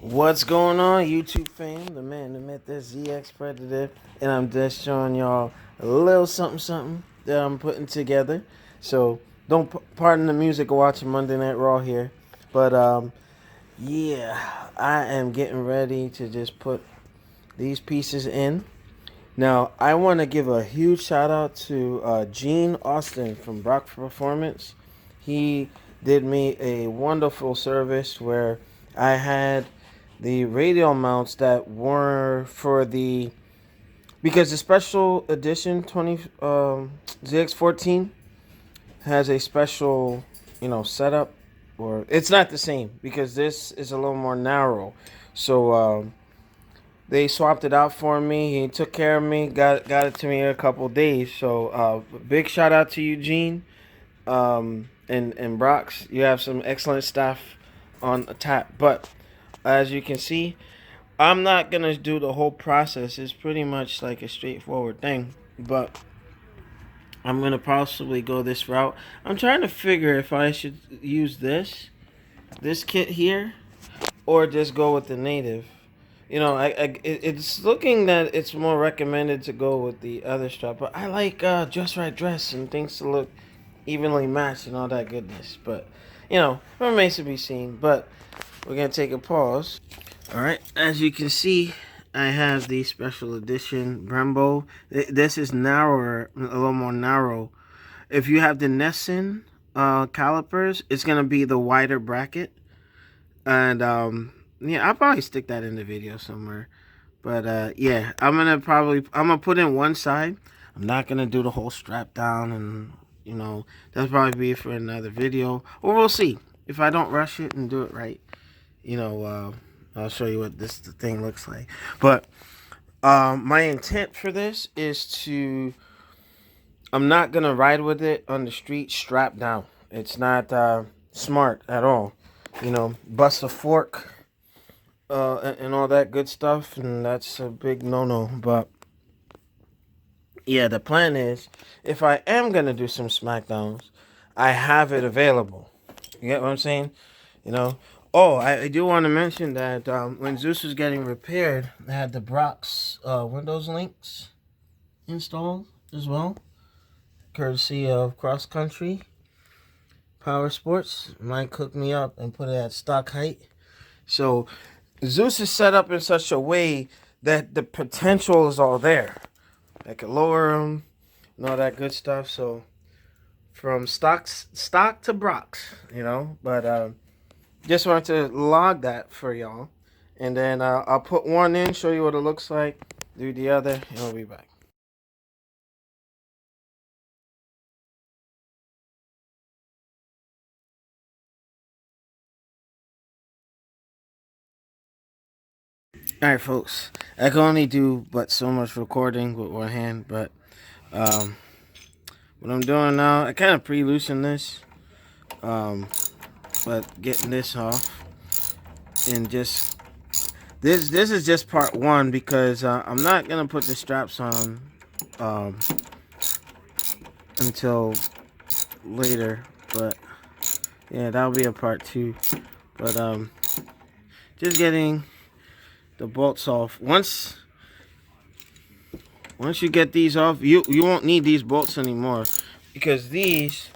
What's going on, YouTube fam? The man, the myth, this ZX Predator, and I'm just showing y'all a little something that I'm putting together. So don't pardon the music of watching Monday Night Raw here, but yeah, I am getting ready to just put these pieces in. Now I want to give a huge shout out to Gene Austin from Brocksm Performance. He did me a wonderful service where I had the radial mounts that were for the because the special edition 20 ZX14 has a special setup, or it's not the same because this is a little more narrow. So they swapped it out for me. He took care of me, got it to me in a couple days. So big shout out to Eugene and Brox. You have some excellent staff on tap. But as you can see, I'm not gonna do the whole process. It's pretty much like a straightforward thing, but I'm gonna possibly go this route. I'm trying to figure if I should use this kit here or just go with the native. It's looking that it's more recommended to go with the other strap, but I like just right dress and things to look evenly matched and all that goodness. But remains to be seen. But we're gonna take a pause. All right, as you can see, I have the special edition Brembo. This is narrower, a little more narrow. If you have the Nesson calipers, it's gonna be the wider bracket, and yeah, I'll probably stick that in the video somewhere. But yeah, I'm gonna put in one side. I'm not gonna do the whole strap down, and that'll probably be for another video, or we'll see if I don't rush it and do it right. I'll show you what this thing looks like. But my intent for this is to, I'm not gonna ride with it on the street strapped down. It's not smart at all. Bust a fork and all that good stuff, and that's a big no-no. But yeah, the plan is, if I am gonna do some SmackDowns, I have it available. You get what I'm saying? You know. Oh, I do want to mention that when Zeus was getting repaired, I had the Brock's Windows links installed as well, courtesy of Cross Country Power Sports. Mike hooked me up and put it at stock height. So Zeus is set up in such a way that the potential is all there. I could lower them and all that good stuff. So from stock to Brock's, but just wanted to log that for y'all. And then I'll put one in, show you what it looks like, do the other, and we'll be back. Alright, folks. I can only do but so much recording with one hand, but what I'm doing now, I kind of pre-loosened this, but getting this off, and just this is just part one because I'm not gonna put the straps on until later, but yeah, that'll be a part two. But just getting the bolts off. Once you get these off, you won't need these bolts anymore, because these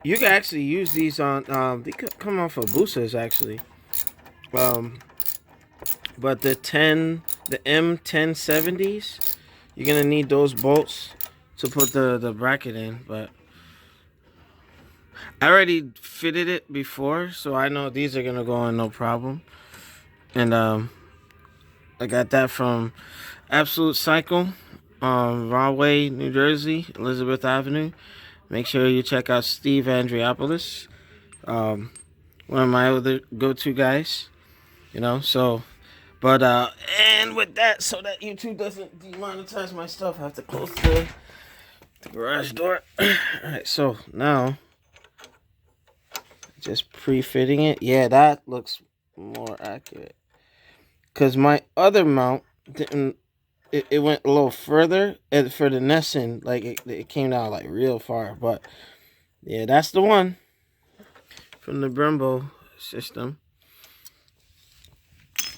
you can actually use these on they could come off of Busas actually. But the M1070s, you're gonna need those bolts to put the bracket in. But I already fitted it before, so I know these are gonna go in no problem. And I got that from Absolute Cycle, Rahway, New Jersey, Elizabeth Avenue. Make sure you check out Steve Andriopoulos, one of my other go-to guys. So, but and with that, so that YouTube doesn't demonetize my stuff, I have to close the garage door. All right, so now just pre-fitting it. Yeah, that looks more accurate, because my other mount didn't. It went a little further, and for the Nesson, like it came down like real far. But yeah, that's the one from the Brembo system.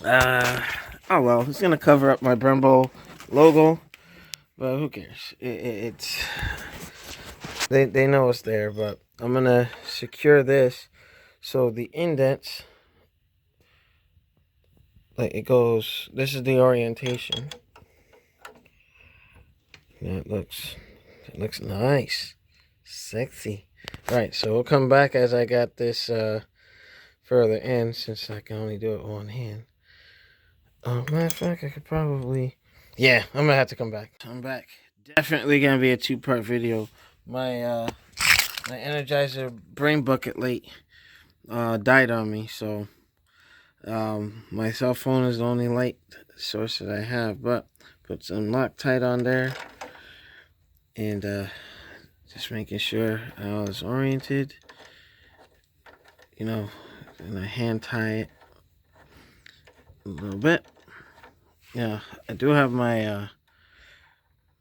Oh well, it's gonna cover up my Brembo logo, but who cares? It's they know it's there, but I'm gonna secure this so the indents, like it goes. This is the orientation. Yeah, it looks nice, sexy. All right, so we'll come back as I got this further in, since I can only do it one hand. Matter of fact, I could probably. Yeah, I'm gonna have to come back. I'm back. Definitely gonna be a two-part video. My Energizer brain bucket light died on me, so my cell phone is the only light source that I have. But put some Loctite on there, and just making sure I was oriented. You know, and I hand tie it a little bit. Yeah, I do have my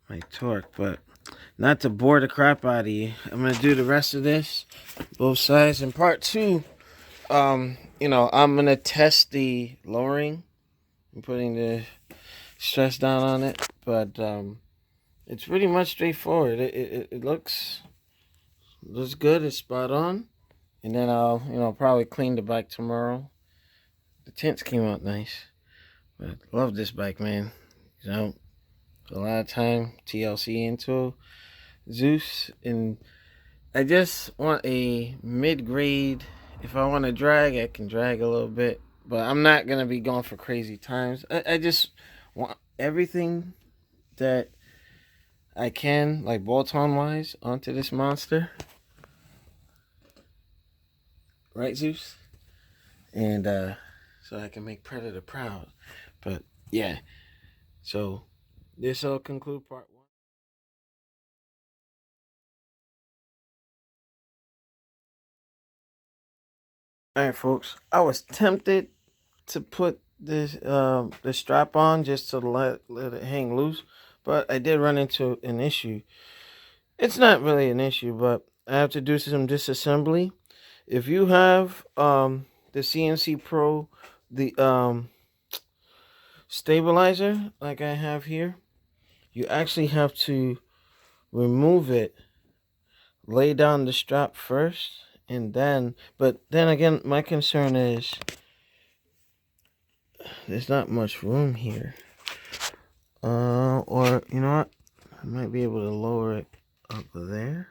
my torque, but not to bore the crap out of you, I'm gonna do the rest of this, both sides. In part two, you know, I'm gonna test the lowering and putting the stress down on it, but it's pretty much straightforward. It looks good. It's spot on, and then I'll probably clean the bike tomorrow. The tints came out nice, but love this bike, man. You know, a lot of time TLC into Zeus, and I just want a mid-grade. If I want to drag, I can drag a little bit, but I'm not gonna be going for crazy times. I just want everything that I can, like bolt-on wise, onto this monster, right, Zeus? And so I can make Predator proud. But yeah, so this will conclude part one. All right, folks. I was tempted to put this the strap on just to let it hang loose, but I did run into an issue. It's not really an issue, but I have to do some disassembly. If you have the CNC Pro, the stabilizer like I have here, you actually have to remove it, lay down the strap first, and then. But then again, my concern is there's not much room here. Or you know what? I might be able to lower it up there,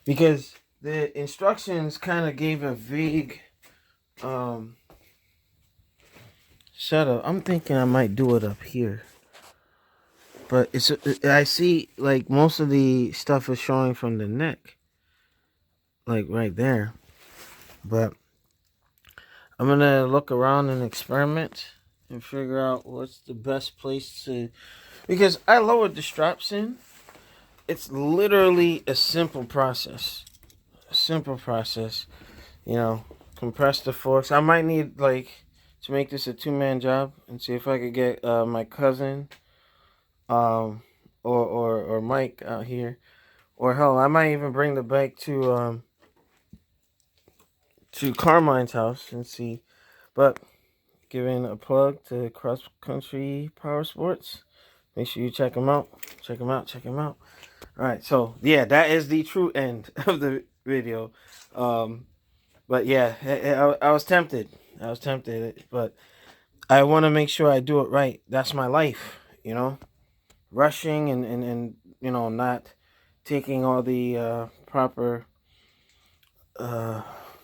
because the instructions kind of gave a vague um setup. I'm thinking I might do it up here, but I see like most of the stuff is showing from the neck, like right there. But I'm gonna look around and experiment and figure out what's the best place to, because I lowered the straps in. It's literally a simple process. A simple process. You know, compress the forks. I might need like to make this a two-man job and see if I could get my cousin um or Mike out here, or hell, I might even bring the bike to Carmine's house and see. But giving a plug to Cross Country Power Sports. Make sure you check them out. Check them out. Check them out. All right. So yeah, that is the true end of the video. But yeah, I was tempted. I was tempted, but I want to make sure I do it right. That's my life, you know. Rushing and not taking all the proper uh,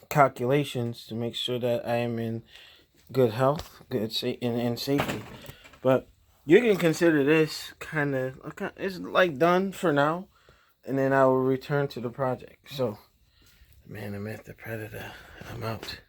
calculations to make sure that I am in good health, and safety. But you can consider this kind of, it's like done for now, and then I will return to the project. So, man, I'm at the Predator. I'm out.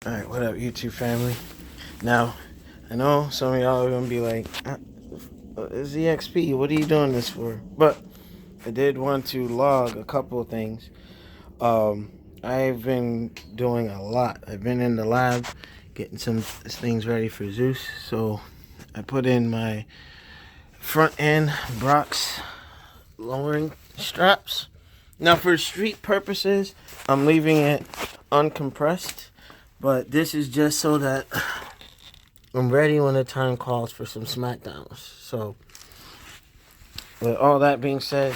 All right, what up, YouTube family? Now, I know some of y'all are gonna be like, ZXP, what are you doing this for? But I did want to log a couple of things. I've been doing a lot. I've been in the lab getting some things ready for Zeus. So I put in my front end Brocksm lowering straps. Now for street purposes, I'm leaving it uncompressed, but this is just so that I'm ready when the time calls for some smackdowns. So with all that being said,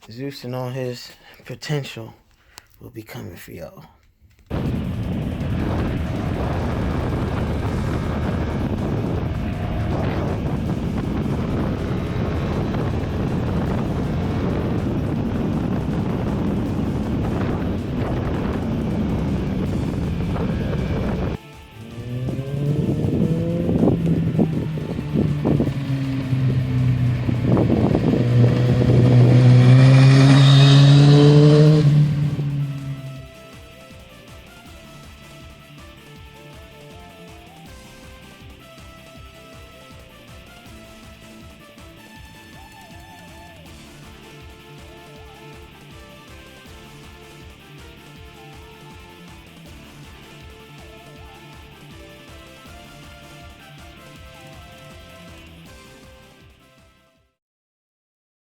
Zeus and all his potential will be coming for y'all.